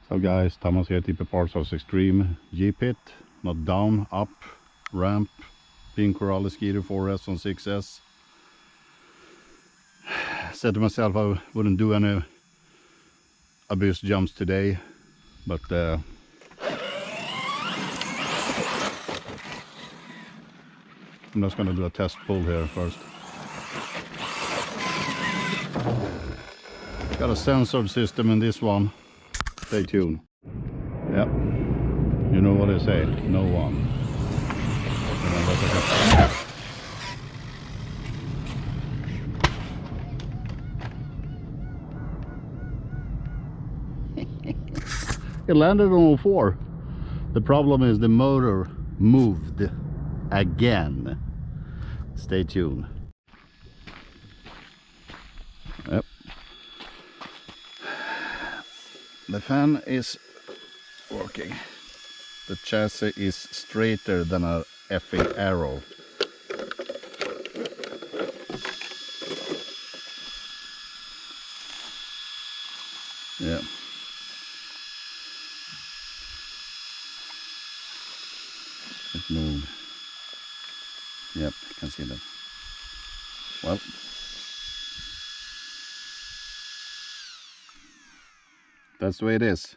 So guys, Thomas here, TP parts of Rc-Xtreme G-pit, not down, up, ramp, being Corally Sketer 4S on 6S. Said to myself I wouldn't do any Abyssjumps today, but I'm just going to do a test pull here first. Got a sensor system in this one. Stay tuned. Yep. You know what I say. No one. It landed on all four. The problem is the motor moved again. Stay tuned. Yep. The fan is working. The chassis is straighter than a effing arrow. Yeah. It moved. Yep, I can see that. Well, that's the way it is.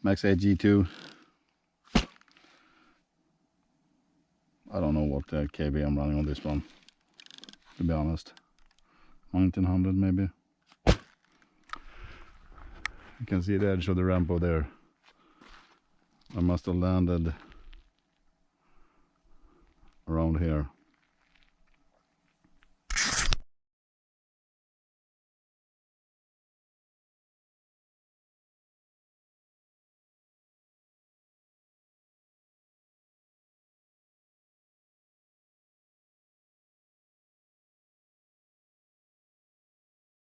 Max8 G2. I don't know what kV I'm running on this one, to be honest. 1900 maybe. You can see the edge of the ramp over there. I must have landed